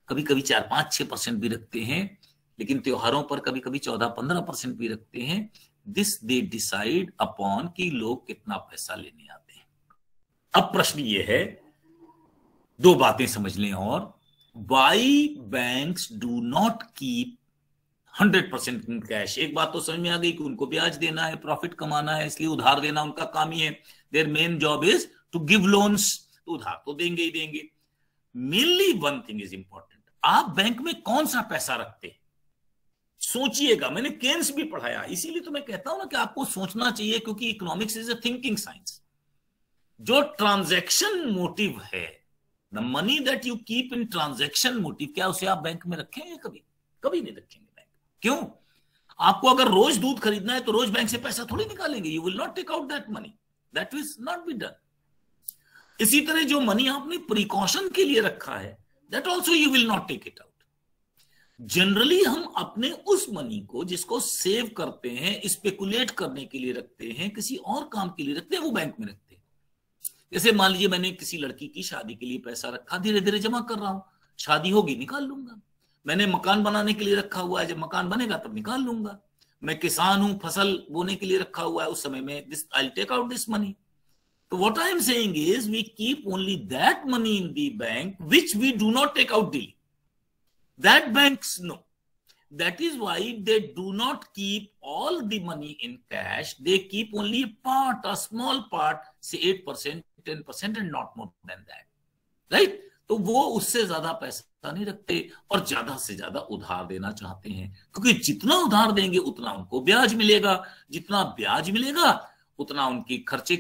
कभी कभी 4-5-6% भी रखते हैं, लेकिन त्योहारों पर कभी कभी 14-15% भी रखते हैं। दिस दे डिसाइड अपॉन कि लोग कितना पैसा लेने आते हैं। अब प्रश्न ये है, दो बातें समझ लें और, why banks do not keep 100% in cash. एक बात तो समझ में आ गई कि उनको ब्याज देना है, प्रॉफिट कमाना है, इसलिए उधार देना उनका काम ही है। Their main job is to give loans, तो उधार तो देंगे ही देंगे। Mainly one thing is important, आप बैंक में कौन सा पैसा रखते हैं सोचिएगा। मैंने केन्स भी पढ़ाया, इसीलिए तो मैं कहता हूं ना कि आपको सोचना चाहिए, क्योंकि economics is a thinking science. जो ट्रांजैक्शन मोटिव है, the money that you keep in transaction motive, क्या उसे आप बैंक में रखेंगे? कभी कभी नहीं रखेंगे बैंक। क्यों? आपको अगर रोज दूध खरीदना है तो रोज बैंक से पैसा थोड़ी निकालेंगे। You will not take out that money, that will not be done. इसी तरह जो मनी आपने प्रिकॉशन के लिए रखा है, that also you will not take it out. Generally हम अपने उस मनी को जिसको सेव करते हैं, स्पेकुलेट करने के लिए रखते हैं, किसी और काम के लिए रखते हैं, वो बैंक में रखते हैं। जैसे मान लीजिए मैंने किसी लड़की की शादी के लिए पैसा रखा, धीरे धीरे जमा कर रहा हूं, शादी होगी निकाल लूंगा। मैंने मकान बनाने के लिए रखा हुआ है, जब मकान बनेगा तब निकाल लूंगा। मैं किसान हूं, फसल बोने के लिए रखा हुआ है, उस समय में I will take out this money. तो what I am saying is we keep only that money in the bank which we do not take out daily. That banks know. That is why they do not keep all the money in cash. They keep only a part, a small part, say 8%, 10% and not more than that. Right? तो वो उससे ज्यादा पैसा नहीं रखते और ज्यादा से ज्यादा उधार देना चाहते हैं, क्योंकि जितना उधार देंगे उतना उनको ब्याज मिलेगा, जितना ब्याज मिलेगा उतना उनके खर्चे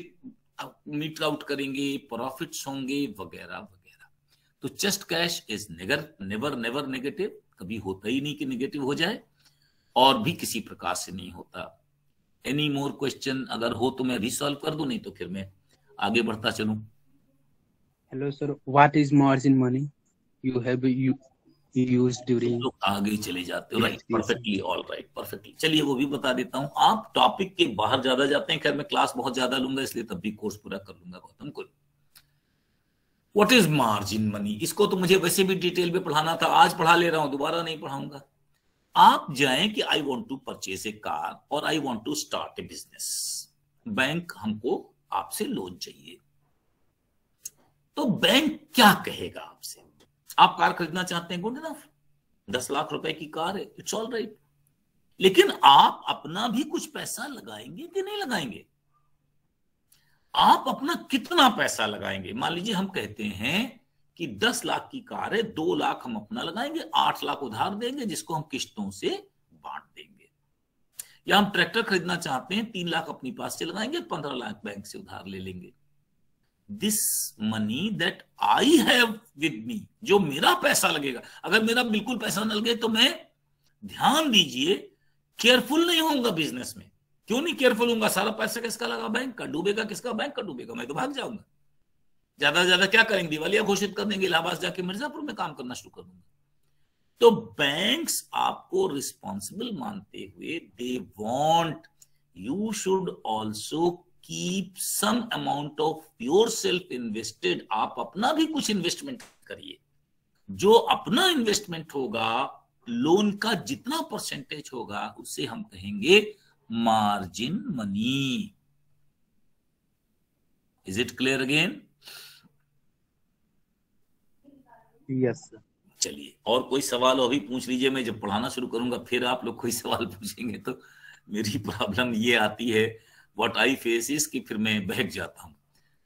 मीट आउट करेंगे, प्रॉफिट्स होंगे, वगैरह वगैरह। तो just cash is never never negative, कभी होता ही नहीं कि नेगेटिव हो जाए, और भी किसी प्रकार से नहीं होता। एनी मोर क्वेश्चन अगर हो तो मैं रिसॉल्व कर दूं, नहीं तो फिर मैं आगे बढ़ता चलूं। Hello sir, what is margin money you have used during? तो आगे चले जाते हो। Right, perfectly, all right, perfectly. चलिए वो भी बता देता हूं। आप टॉपिक के बाहर ज्यादा जाते हैं, खैर मैं क्लास बहुत ज्यादा लूंगा, इसलिए तब भी कोर्स पूरा कर लूंगा गौतम को। What is margin money? इसको तो मुझे वैसे भी डिटेल में पढ़ाना था, आज पढ़ा ले रहा हूं, दोबारा नहीं पढ़ाऊंगा। आप जाएं कि I want to purchase a car और I want to start a business, bank हमको आपसे लोन चाहिए, तो बैंक क्या कहेगा आपसे? आप कार खरीदना चाहते हैं, गुड इनफ, 10 लाख रुपए की कार है, इट्स ऑल राइट, लेकिन आप अपना भी कुछ पैसा लगाएंगे कि नहीं लगाएंगे? आप अपना कितना पैसा लगाएंगे? मान लीजिए हम कहते हैं कि 10 लाख की कार है, 2 लाख हम अपना लगाएंगे, 8 लाख उधार देंगे, जिसको हम किस्तों से बांट देंगे। या हम ट्रैक्टर खरीदना चाहते हैं, 3 लाख अपनी पास से लगाएंगे, 15 लाख बैंक से उधार ले लेंगे। This money that I have with me, जो मेरा पैसा लगेगा, अगर मेरा बिल्कुल पैसा न लगे तो मैं, ध्यान दीजिए, केयरफुल नहीं होऊंगा बिजनेस में। क्यों नहीं केयरफुल होऊंगा? सारा पैसा किसका लगा? बैंक का। डूबेगा किसका? बैंक का डूबेगा, मैं तो भाग जाऊंगा। ज्यादा से ज्यादा क्या करेंगे? दिवालिया घोषित कर देंगे, इलाहाबाद जाके मिर्जापुर में काम करना शुरू कर दूंगा। तो बैंक्स आपको रिस्पॉन्सिबल मानते हुए, they want you should also keep some amount of yourself invested. आप अपना भी कुछ इन्वेस्टमेंट करिए। जो अपना इन्वेस्टमेंट होगा, लोन का जितना परसेंटेज होगा, उससे हम कहेंगे margin money. Is it clear again? Yes sir. चलिए, और कोई सवाल अभी पूछ लीजिए। मैं जब पढ़ाना शुरू करूंगा फिर आप लोग कोई सवाल पूछेंगे तो मेरी प्रॉब्लम ये आती है, व्हाट आई फेस इज, कि फिर मैं बहक जाता हूँ।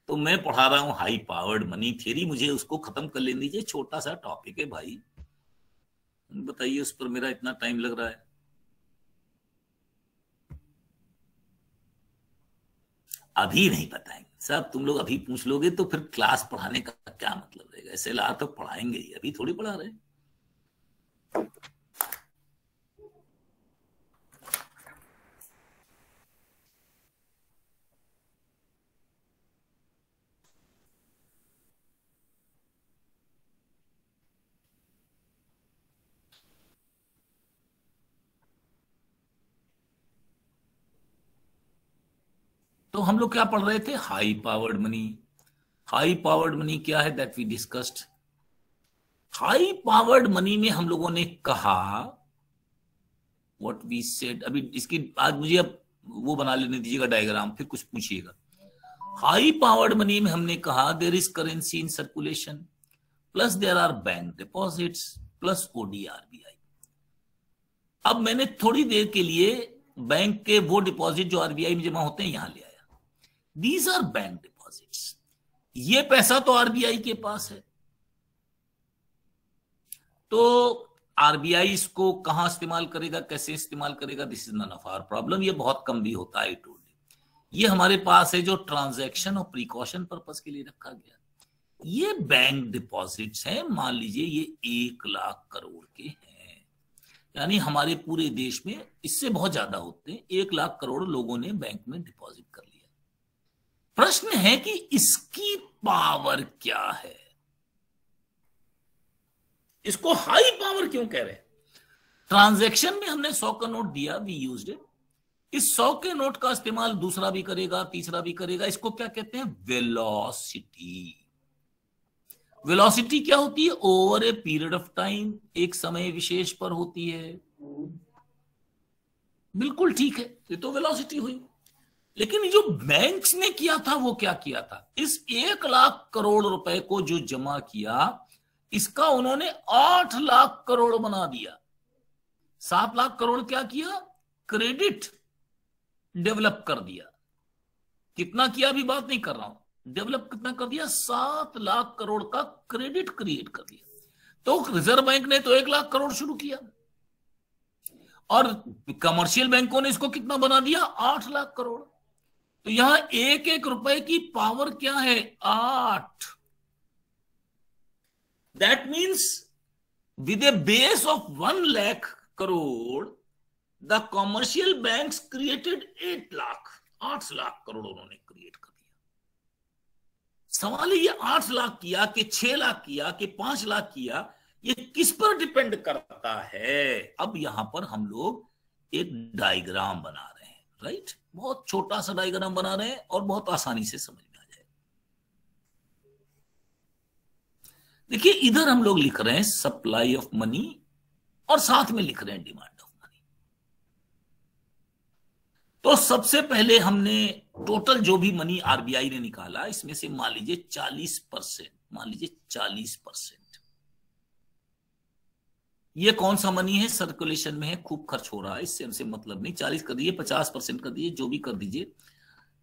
तो मैं पढ़ा रहा हूँ हाई पावर्ड मनी थ्योरी, मुझे उसको खत्म कर लेने दीजिए। छोटा सा टॉपिक है भाई, बताइए उस पर मेरा इतना टाइम लग रहा है। अभी नहीं बताएंगे सब, तुम लोग अभी पूछ लोगे तो फिर क्लास पढ़ाने का क्या मतलब रहेगा। ऐसे ला तो पढ़ाएंगे ही, अभी थोड़ी पढ़ा रहे। तो हम लोग क्या पढ़ रहे थे, high powered money. High powered money क्या है, that we discussed. High powered money में हम लोगों ने कहा, व्हाट वी सेड, अभी इसकी आज मुझे अब वो बना लेने दीजिएगा डायग्राम, फिर कुछ पूछिएगा। हाई पावर्ड मनी में हमने कहा there is currency in circulation plus there are bank deposits plus O D RBI. अब मैंने थोड़ी देर के लिए बैंक के वो डिपॉजिट जो आरबीआई में जमा होते हैं यहां ले आया। These are bank deposits. ये पैसा तो आरबीआई के पास है, तो आरबीआई इसको कहां इस्तेमाल करेगा, कैसे इस्तेमाल करेगा, this is none of our problem. ये बहुत कम भी होता है, ये हमारे पास है जो ट्रांजैक्शन और प्रिकॉशन पर्पस के लिए रखा गया। ये बैंक डिपॉजिट्स हैं, मान लीजिए ये 1,00,000 करोड़ के हैं, यानी हमारे पूरे देश में इससे बहुत ज्यादा होते हैं। 1,00,000 करोड़ लोगों ने बैंक में डिपॉजिट कर लिया। प्रश्न है कि इसकी पावर क्या है, इसको हाई पावर क्यों कह रहे हैं। ट्रांजैक्शन में हमने 100 का नोट दिया, वी यूज्ड इट। इस 100 के नोट का इस्तेमाल दूसरा भी करेगा, तीसरा भी करेगा। इसको क्या कहते हैं, वेलोसिटी। वेलोसिटी क्या होती है, over a period of time, एक समय विशेष पर होती है। बिल्कुल ठीक है, ये तो वेलोसिटी हुई। लेकिन जो बैंक्स ने किया था वो क्या किया था, इस 1,00,000 करोड़ रुपए को जो जमा किया, इसका उन्होंने 8,00,000 करोड़ बना दिया। 7,00,000 करोड़ क्या किया, क्रेडिट डेवलप कर दिया। कितना किया अभी बात नहीं कर रहा हूं, डेवलप कितना कर दिया, 7,00,000 करोड़ का क्रेडिट क्रिएट कर दिया। तो रिजर्व बैंक ने तो 1,00,000 करोड़ शुरू किया और कमर्शियल बैंकों ने इसको कितना बना दिया, 8,00,000 करोड़। तो यहां एक एक रुपए की पावर क्या है, 8। That means with A base of 1,00,000 crore the commercial banks created 8,00,000 crore उन्होंने क्रिएट कर दिया। सवाल है ये 8,00,000 किया कि 6,00,000 किया कि 5,00,000 किया, ये किस पर डिपेंड करता है। अब यहां पर हम लोग एक डायग्राम बना रहे हैं, राइट। बहुत छोटा सा डायग्राम बना रहे हैं और बहुत आसानी से समझ में आ जाए। देखिए इधर हम लोग लिख रहे हैं सप्लाई ऑफ मनी और साथ में लिख रहे हैं डिमांड ऑफ मनी। तो सबसे पहले हमने टोटल जो भी मनी आरबीआई ने निकाला, इसमें से मान लीजिए 40%, मान लीजिए 40%। ये कौन सा मनी है, सर्कुलेशन में है, खूब खर्च हो रहा है, इससे हमसे मतलब नहीं। 40 कर दीजिए, 50% कर दीजिए, जो भी कर दीजिए।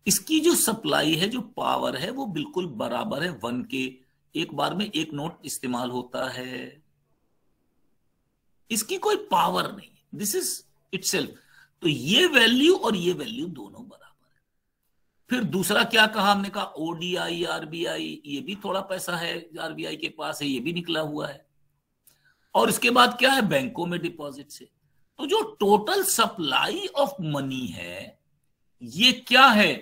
इसकी जो सप्लाई है, जो पावर है, वो बिल्कुल बराबर है 1 के। एक बार में एक नोट इस्तेमाल होता है, इसकी कोई पावर नहीं, दिस इज इटसेल्फ। तो ये वैल्यू और ये वैल्यू दोनों बराबर है। फिर दूसरा क्या कहा हमने, कहा ओडीआई आरबीआई, ये भी थोड़ा पैसा है आरबीआई के पास है, ये भी निकला हुआ है। और इसके बाद क्या है, बैंकों में डिपॉजिट से। तो जो टोटल सप्लाई ऑफ मनी है, ये क्या है,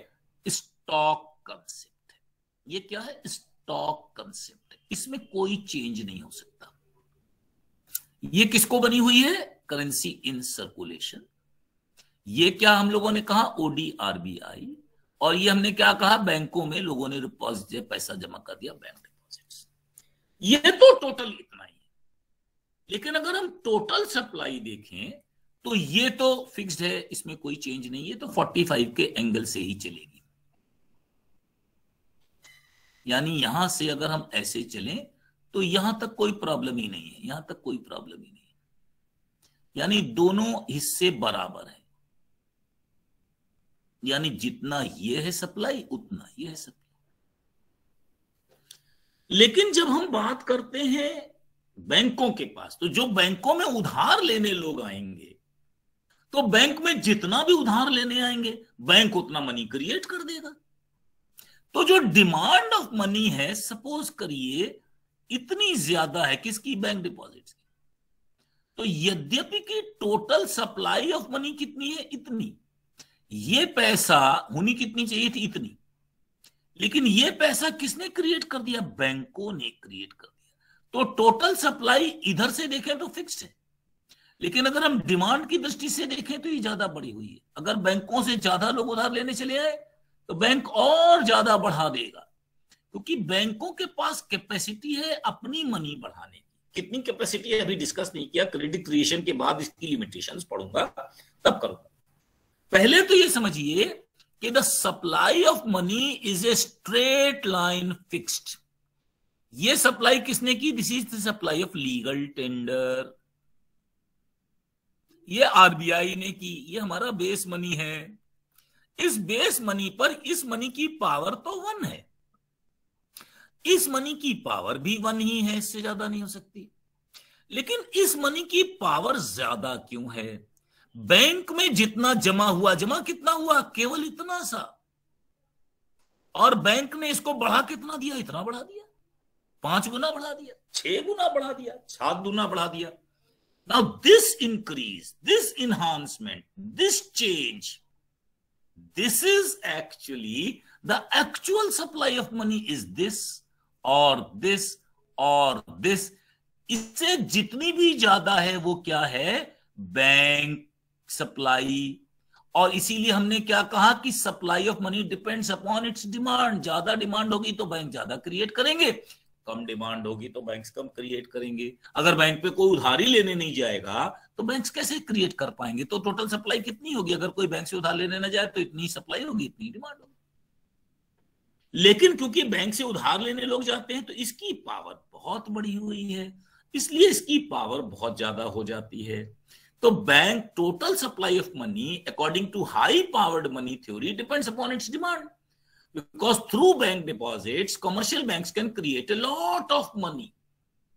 स्टॉक कंसेप्ट है। ये क्या है, स्टॉक कंसेप्ट है, इसमें कोई चेंज नहीं हो सकता। ये किसको बनी हुई है, करेंसी इन सर्कुलेशन। ये क्या हम लोगों ने कहा, ओडीआरबीआई। और ये हमने क्या कहा, बैंकों में लोगों ने डिपॉजिट पैसा जमा कर दिया, बैंक डिपॉजिट्स। ये तो टोटल इतना ही। लेकिन अगर हम टोटल सप्लाई देखें तो ये तो फिक्स्ड है, इसमें कोई चेंज नहीं है, तो 45 के एंगल से ही चलेगी। यानी यहां से अगर हम ऐसे चलें तो यहां तक कोई प्रॉब्लम ही नहीं है, यहां तक कोई प्रॉब्लम ही नहीं है, यानी दोनों हिस्से बराबर है, यानी जितना ये है सप्लाई उतना ये है सप्लाई। लेकिन जब हम बात करते हैं बैंकों के पास, तो जो बैंकों में उधार लेने लोग आएंगे, तो बैंक में जितना भी उधार लेने आएंगे बैंक उतना मनी क्रिएट कर देगा। तो जो डिमांड ऑफ मनी है, सपोज करिए इतनी ज्यादा है किसकी, बैंक डिपॉजिट्स की, तो यद्यपि कि टोटल सप्लाई ऑफ मनी कितनी है, इतनी, ये पैसा होनी कितनी चाहिए थी, इतनी, लेकिन ये पैसा किसने क्रिएट कर दिया, बैंकों ने क्रिएट कर दिया। तो टोटल सप्लाई इधर से देखें तो फिक्स्ड है, लेकिन अगर हम डिमांड की दृष्टि से देखें तो ये ज्यादा बढ़ी हुई है। अगर बैंकों से ज्यादा लोग उधार लेने चले आए तो बैंक और ज्यादा बढ़ा देगा, क्योंकि बैंकों के पास कैपेसिटी है अपनी मनी बढ़ाने की। कितनी कैपेसिटी है अभी डिस्कस नहीं किया, क्रेडिट क्रिएशन के बाद इसकी लिमिटेशंस पढ़ूंगा तब करूंगा। पहले तो ये समझिए कि the supply of money is a straight line fixed. ये सप्लाई किसने की, this is the supply of legal tender, ये आरबीआई ने की, ये हमारा बेस मनी है। इस बेस मनी पर इस मनी की पावर तो 1 है, इस मनी की पावर भी 1 ही है, इससे ज्यादा नहीं हो सकती। लेकिन इस मनी की पावर ज्यादा क्यों है, बैंक में जितना जमा हुआ, जमा कितना हुआ, केवल इतना सा, और बैंक ने इसको बढ़ा कितना दिया, इतना बढ़ा दिया, 5 गुना बढ़ा दिया, 6 गुना बढ़ा दिया, 7 गुना बढ़ा दिया। Now this increase, this enhancement, this change, this is actually the actual supply of money is this और this और this। इससे जितनी भी ज्यादा है वो क्या है, बैंक सप्लाई। और इसीलिए हमने क्या कहा कि supply of money depends upon its demand. ज्यादा डिमांड होगी तो बैंक ज्यादा क्रिएट करेंगे, कम डिमांड होगी तो बैंक्स कम क्रिएट करेंगे। अगर बैंक पे कोई उधारी लेने नहीं जाएगा तो बैंक्स कैसे क्रिएट कर पाएंगे। तो टोटल सप्लाई कितनी होगी, अगर कोई बैंक से उधार लेने ना जाए तो इतनी सप्लाई होगी, इतनी डिमांड होगी। लेकिन क्योंकि बैंक से उधार लेने लोग जाते हैं तो इसकी पावर बहुत बड़ी हुई है, इसलिए इसकी पावर बहुत ज्यादा हो जाती है। तो bank total supply of money according to high powered money theory depends upon its demand, because through bank deposits commercial banks can create a lot of money.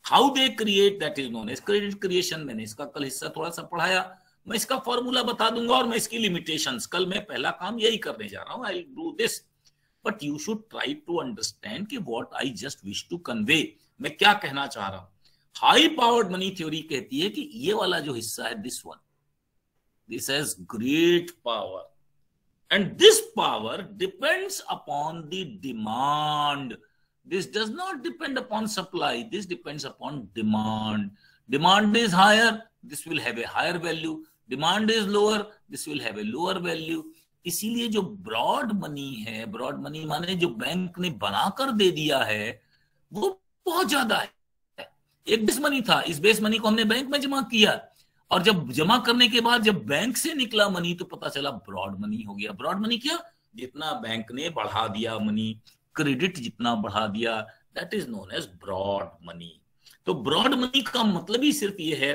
How they create, that is known as credit creation। मैंने इसका कल हिस्सा थोड़ा सा पढ़ाया, मैं इसका formula बता दूंगा और मैं इसकी लिमिटेशंस, कल मैं पहला काम यही करने जा रहा हूं, I do this, but you should try to understand कि what I just wish to convey, मैं क्या कहना चाह रहा हूं। हाई पावर्ड मनी थ्योरी कहती है कि ये वाला जो हिस्सा है, this one, this has great power and this power depends upon the demand. This does not depend upon supply, this depends upon demand. Demand is higher, this will have a higher value, demand is lower, this will have a lower value। इसीलिए जो broad money है, broad money माने जो bank ने बनाकर दे दिया है, वो बहुत ज्यादा है। एक बेस मनी था, इस बेस मनी को हमने बैंक में जमा किया, और जब जमा करने के बाद जब बैंक से निकला मनी तो पता चला ब्रॉड मनी हो गया। ब्रॉड मनी क्या, जितना बैंक ने बढ़ा दिया मनी, क्रेडिट जितना बढ़ा दिया, that is known as broad money. तो ब्रॉड मनी का मतलब ही सिर्फ ये है,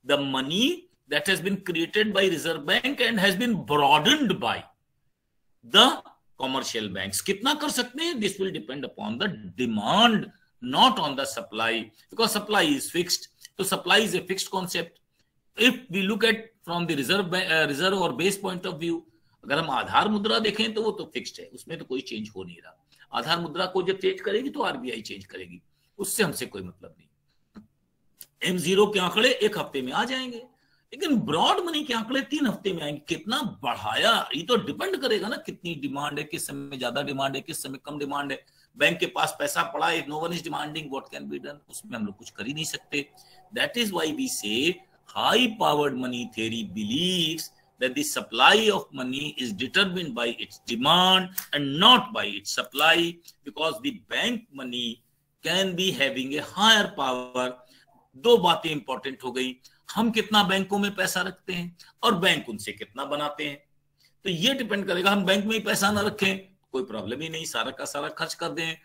the money that has been created by reserve bank and has been broadened by the commercial banks. कितना कर सकते हैं, this will depend upon the demand, not on the supply, because supply is fixed. तो supply is a fixed concept. If we look at from the reserve और base point of view, अगर हम आधार मुद्रा देखें तो वो तो फिक्स्ड है, उसमें तो कोई चेंज हो नहीं रहा। आधार मुद्रा को जब चेंज करेगी तो आरबीआई चेंज करेगी, उससे हमसे कोई मतलब नहीं। M0 के आंकड़े 1 हफ्ते में आ जाएंगे, लेकिन ब्रॉड मनी के आंकड़े 3 हफ्ते में आएंगे। कितना बढ़ाया ये तो डिपेंड करेगा ना, कितनी डिमांड है, किस समय ज्यादा डिमांड है, किस समय कम डिमांड है। बैंक के पास पैसा पड़ा है, no one is demanding, what can be done, उसमें हम लोग कुछ कर ही नहीं सकते। That is why we say high powered money theory believes that the supply of money is determined by its demand and not by its supply, because the bank money can be having a higher power। दो बातें important हो गई, हम कितना बैंकों में पैसा रखते हैं और बैंक उनसे कितना बनाते हैं। तो ये डिपेंड करेगा, हम बैंक में ही पैसा ना रखें कोई प्रॉब्लम ही नहीं, सारा का सारा खर्च कर दें,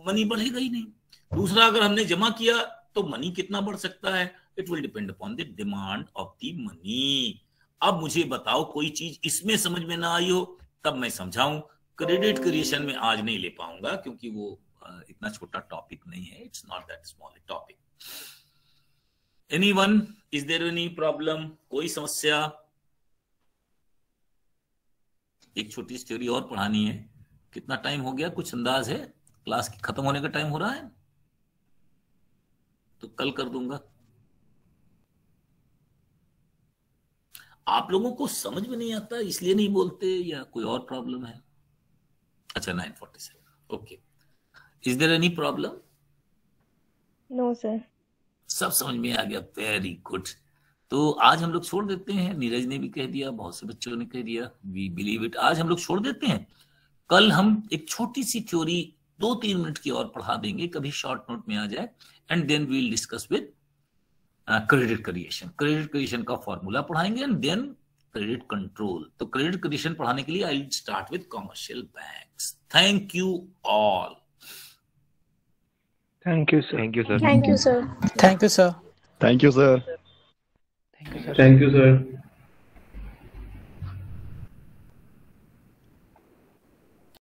मनी बढ़ेगा ही नहीं। दूसरा, अगर हमने जमा किया तो मनी कितना बढ़ सकता है, it will depend upon the demand of the money. अब मुझे बताओ कोई चीज इसमें समझ में ना आई हो तब मैं समझाऊं। क्रेडिट क्रिएशन में आज नहीं ले पाऊंगा क्योंकि वो इतना छोटा टॉपिक नहीं है, it's not that small topic. Anyone, is there any problem, कोई समस्या? एक छोटी सी थ्योरी और पढ़ानी है। कितना टाइम हो गया, कुछ अंदाज है? क्लास की खत्म होने का टाइम हो रहा है तो कल कर दूंगा। आप लोगों को समझ में नहीं आता इसलिए नहीं बोलते या कोई और प्रॉब्लम है? अच्छा, 9:47, okay. Is there any problem? No sir. सब समझ में आ गया, वेरी गुड। तो आज हम लोग छोड़ देते हैं, नीरज ने भी कह दिया, बहुत से बच्चों ने कह दिया, वी बिलीव इट। आज हम लोग छोड़ देते हैं, कल हम एक छोटी सी थ्योरी 2-3 मिनट की और पढ़ा देंगे, कभी शॉर्ट नोट में आ जाए, and then we will discuss with credit creation. Credit creation का फॉर्मूला पढ़ाएंगे एंड देन क्रेडिट कंट्रोल। तो क्रेडिट क्रिएशन पढ़ाने के लिए I will start with commercial banks. Thank you all. Thank you, sir. Thank you, sir. Thank you, sir. Thank you, sir. Thank you, sir. Thank you, sir.